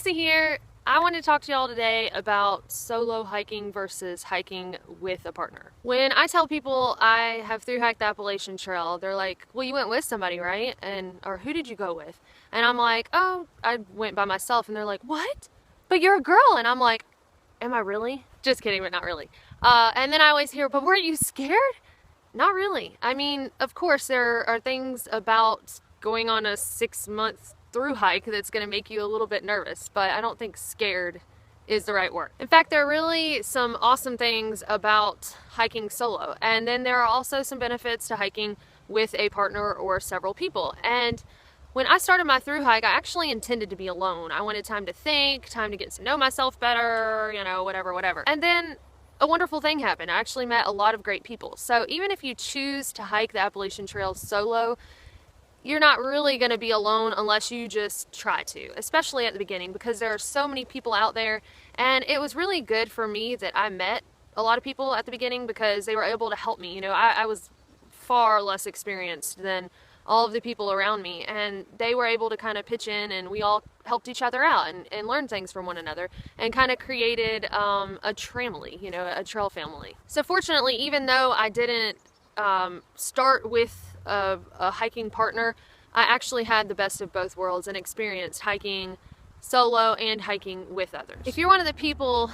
Lacey here. I want to talk to y'all today about solo hiking versus hiking with a partner. When I tell people I have thru-hiked the Appalachian Trail, they're like, well, you went with somebody, right? Or who did you go with? And I'm like, oh, I went by myself. And they're like, what? But you're a girl. And I'm like, am I really? Just kidding, but not really. And then I always hear, but weren't you scared? Not really. I mean, of course, there are things about going on a 6-month through hike that's going to make you a little bit nervous, but I don't think scared is the right word. In fact, there are really some awesome things about hiking solo, and then there are also some benefits to hiking with a partner or several people. And when I started my through hike, I actually intended to be alone. I wanted time to think, time to get to know myself better, you know, whatever. And then a wonderful thing happened. I actually met a lot of great people. So even if you choose to hike the Appalachian Trail solo, you're not really going to be alone unless you just try to, especially at the beginning, because there are so many people out there. And it was really good for me that I met a lot of people at the beginning because they were able to help me. You know, I was far less experienced than all of the people around me, and they were able to kind of pitch in, and we all helped each other out and learned things from one another, and kind of created a tramily, you know, a trail family. So fortunately, even though I didn't start with a hiking partner, I actually had the best of both worlds and experienced hiking solo and hiking with others. If you're one of the people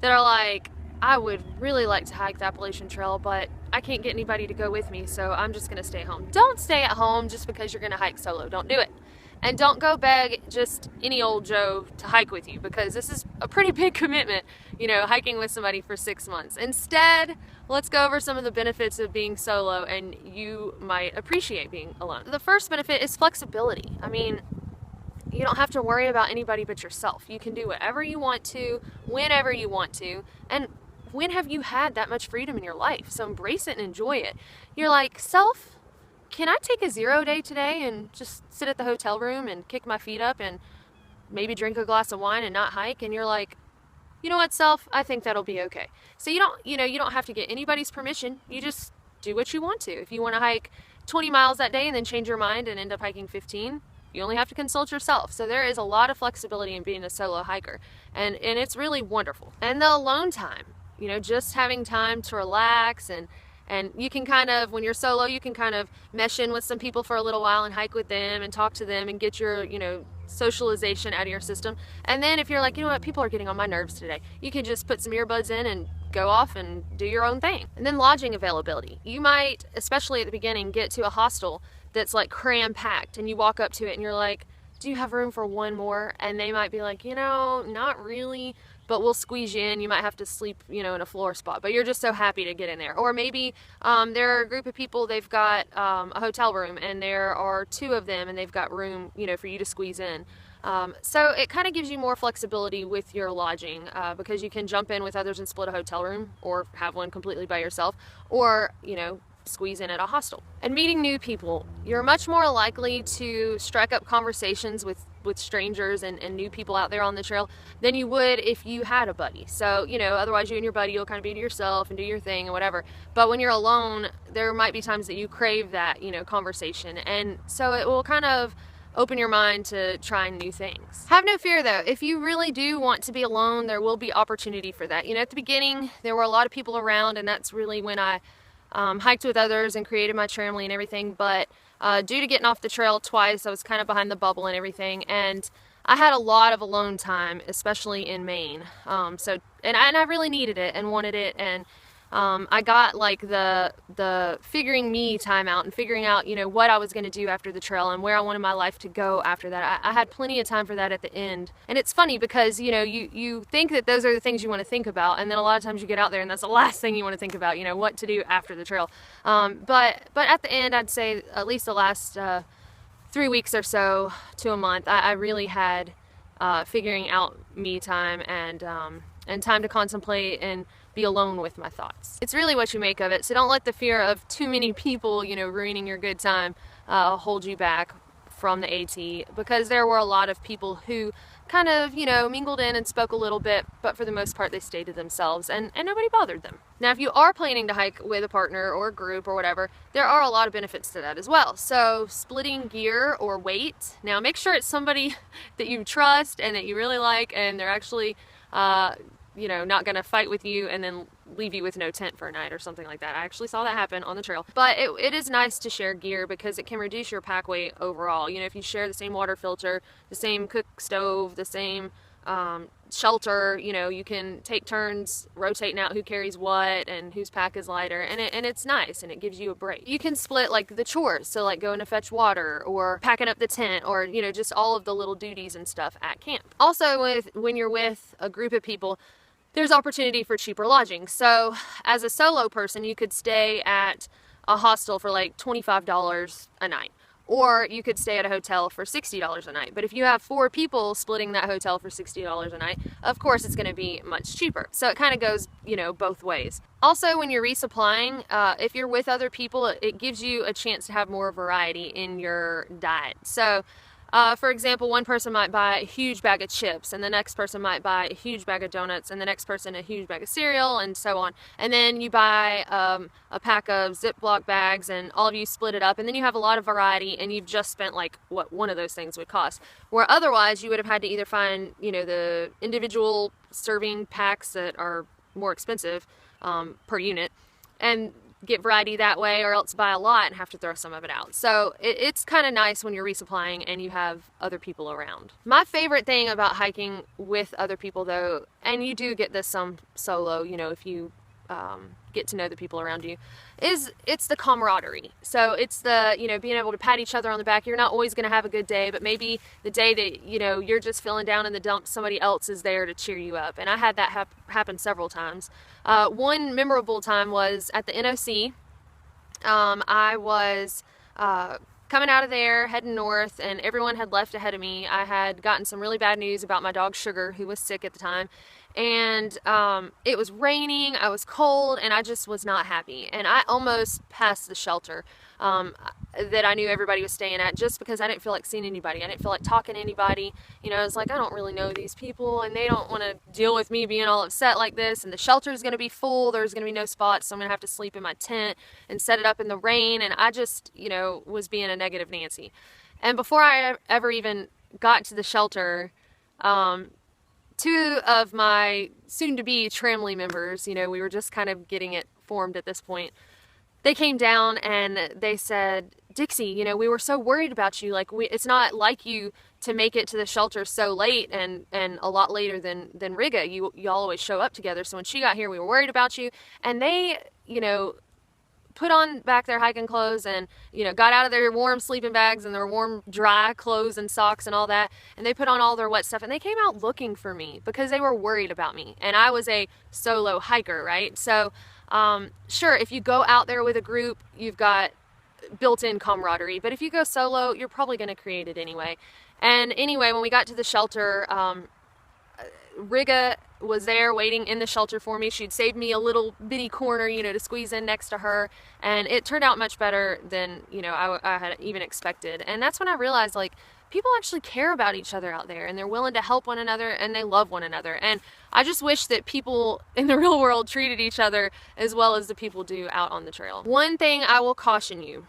that are like, I would really like to hike the Appalachian Trail, but I can't get anybody to go with me, so I'm just gonna stay home. Don't stay at home just because you're gonna hike solo. Don't do it. And don't go beg just any old Joe to hike with you, because this is a pretty big commitment, you know, hiking with somebody for 6 months. Instead, let's go over some of the benefits of being solo, and you might appreciate being alone. The first benefit is flexibility. I mean, you don't have to worry about anybody but yourself. You can do whatever you want to, whenever you want to, and when have you had that much freedom in your life? So embrace it and enjoy it. You're like, self, can I take a 0 day today and just sit at the hotel room and kick my feet up and maybe drink a glass of wine and not hike? And you're like, you know what, self, I think that'll be okay. So you don't have to get anybody's permission. You just do what you want to. If you want to hike 20 miles that day and then change your mind and end up hiking 15, you only have to consult yourself. So there is a lot of flexibility in being a solo hiker, and it's really wonderful. And the alone time, you know, just having time to relax, and you can kind of, when you're solo, you can kind of mesh in with some people for a little while and hike with them and talk to them and get your, you know, socialization out of your system. And then if you're like, you know what, people are getting on my nerves today, you can just put some earbuds in and go off and do your own thing. And then lodging availability. You might, especially at the beginning, get to a hostel that's like cram packed, and you walk up to it and you're like, do you have room for one more? And they might be like, you know, not really, but we'll squeeze you in. You might have to sleep, you know, in a floor spot, but you're just so happy to get in there. Or maybe there are a group of people, they've got a hotel room, and there are 2 of them, and they've got room, you know, for you to squeeze in. So it kind of gives you more flexibility with your lodging, because you can jump in with others and split a hotel room, or have one completely by yourself, or, you know, squeeze in at a hostel. And meeting new people, you're much more likely to strike up conversations with strangers and new people out there on the trail than you would if you had a buddy. So, you know, otherwise you and your buddy will kind of be to yourself and do your thing and whatever. But when you're alone, there might be times that you crave that, you know, conversation. And so it will kind of open your mind to trying new things. Have no fear though. If you really do want to be alone, there will be opportunity for that. You know, at the beginning, there were a lot of people around, and that's really when I hiked with others and created my tramily and everything. But due to getting off the trail twice, I was kind of behind the bubble and everything, and I had a lot of alone time, especially in Maine. And I really needed it and wanted it, and I got like the figuring me time out and figuring out, you know, what I was going to do after the trail and where I wanted my life to go after that. I had plenty of time for that at the end. And it's funny because, you know, you think that those are the things you want to think about, and then a lot of times you get out there and that's the last thing you want to think about, you know, what to do after the trail. But at the end, I'd say at least the last 3 weeks or so to a month, I really had figuring out me time and time to contemplate and be alone with my thoughts. It's really what you make of it, so don't let the fear of too many people, you know, ruining your good time hold you back from the AT, because there were a lot of people who kind of, you know, mingled in and spoke a little bit, but for the most part they stayed to themselves, and nobody bothered them. Now, if you are planning to hike with a partner or a group or whatever, there are a lot of benefits to that as well. So splitting gear or weight. Now make sure it's somebody that you trust and that you really like, and they're actually you know, not gonna fight with you and then leave you with no tent for a night or something like that. I actually saw that happen on the trail. But it is nice to share gear because it can reduce your pack weight overall. You know, if you share the same water filter, the same cook stove, the same shelter, you know, you can take turns rotating out who carries what and whose pack is lighter, and it's nice, and it gives you a break. You can split like the chores, so like going to fetch water or packing up the tent, or, you know, just all of the little duties and stuff at camp. Also, when you're with a group of people, there's opportunity for cheaper lodging. So as a solo person, you could stay at a hostel for like $25 a night, or you could stay at a hotel for $60 a night. But if you have 4 people splitting that hotel for $60 a night, of course it's going to be much cheaper. So it kind of goes, you know, both ways. Also, when you're resupplying, if you're with other people, it gives you a chance to have more variety in your diet. So for example, one person might buy a huge bag of chips, and the next person might buy a huge bag of donuts, and the next person a huge bag of cereal, and so on. And then you buy a pack of Ziploc bags, and all of you split it up, and then you have a lot of variety, and you've just spent like what one of those things would cost. Where otherwise you would have had to either find, you know, the individual serving packs that are more expensive per unit, and get variety that way, or else buy a lot and have to throw some of it out. So it's kind of nice when you're resupplying and you have other people around. My favorite thing about hiking with other people, though, and you do get this some solo, you know, if you get to know the people around you, is it's the camaraderie. So it's the, you know, being able to pat each other on the back. You're not always going to have a good day, but maybe the day that, you know, you're just feeling down in the dumps, somebody else is there to cheer you up. And I had that happen several times. One memorable time was at the NOC. I was coming out of there, heading north, and everyone had left ahead of me. I had gotten some really bad news about my dog Sugar, who was sick at the time, and it was raining, I was cold, and I just was not happy. And I almost passed the shelter that I knew everybody was staying at, just because I didn't feel like seeing anybody. I didn't feel like talking to anybody. You know, it's like, I don't really know these people, and they don't want to deal with me being all upset like this, and the shelter's going to be full, there's going to be no spots, so I'm going to have to sleep in my tent and set it up in the rain. And I just, you know, was being a negative Nancy. And before I ever even got to the shelter, 2 of my soon-to-be Tramley members, you know, we were just kind of getting it formed at this point, they came down and they said, Dixie, you know, we were so worried about you. Like, it's not like you to make it to the shelter so late and a lot later than Riga. Y'all always show up together. So when she got here, we were worried about you. And they, you know, put on back their hiking clothes and, you know, got out of their warm sleeping bags and their warm, dry clothes and socks and all that. And they put on all their wet stuff, and they came out looking for me because they were worried about me. And I was a solo hiker, right? So, sure, if you go out there with a group, you've got built-in camaraderie, but if you go solo, you're probably going to create it anyway. And anyway, when we got to the shelter, Riga was there waiting in the shelter for me. She'd saved me a little bitty corner, you know, to squeeze in next to her, and it turned out much better than, you know, I had even expected. And that's when I realized, like, people actually care about each other out there, and they're willing to help one another, and they love one another. And I just wish that people in the real world treated each other as well as the people do out on the trail. One thing I will caution you: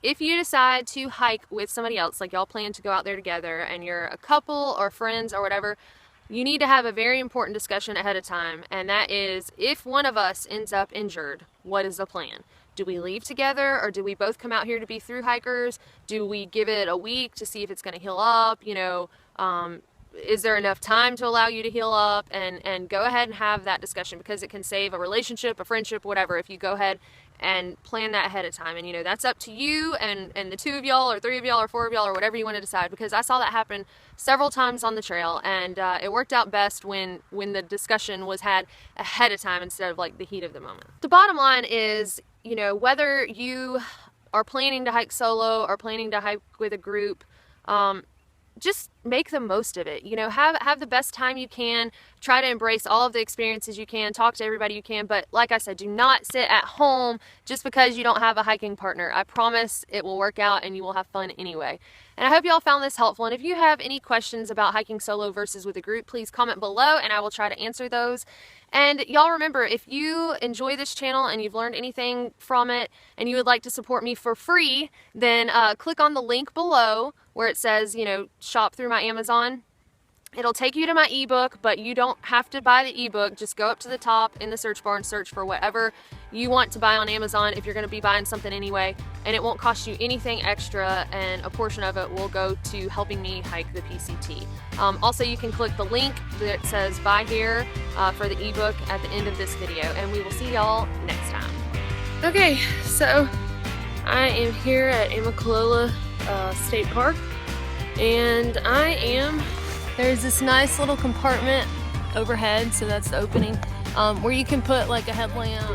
if you decide to hike with somebody else, like y'all plan to go out there together and you're a couple or friends or whatever, you need to have a very important discussion ahead of time, and that is, if one of us ends up injured, what is the plan? Do we leave together, or do we both come out here to be through hikers? Do we give it a week to see if it's going to heal up? You know, is there enough time to allow you to heal up? And go ahead and have that discussion, because it can save a relationship, a friendship, whatever, if you go ahead and plan that ahead of time. And, you know, that's up to you and the 2 of y'all or 3 of y'all or 4 of y'all or whatever you want to decide, because I saw that happen several times on the trail, and it worked out best when the discussion was had ahead of time instead of like the heat of the moment. The bottom line is, you know, whether you are planning to hike solo or planning to hike with a group, just make the most of it. You know, have the best time you can. Try to embrace all of the experiences you can. Talk to everybody you can. But like I said, do not sit at home just because you don't have a hiking partner. I promise it will work out and you will have fun anyway. And I hope y'all found this helpful. And if you have any questions about hiking solo versus with a group, please comment below and I will try to answer those. And y'all remember, if you enjoy this channel and you've learned anything from it and you would like to support me for free, then click on the link below where it says, you know, shop through my Amazon. It'll take you to my ebook, but you don't have to buy the ebook. Just go up to the top in the search bar and search for whatever you want to buy on Amazon if you're going to be buying something anyway. And it won't cost you anything extra, and a portion of it will go to helping me hike the PCT. Also, you can click the link that says buy here for the ebook at the end of this video, and we will see y'all next time. Okay, so I am here at Amicalola State Park, and there's this nice little compartment overhead, so that's the opening, where you can put like a headlamp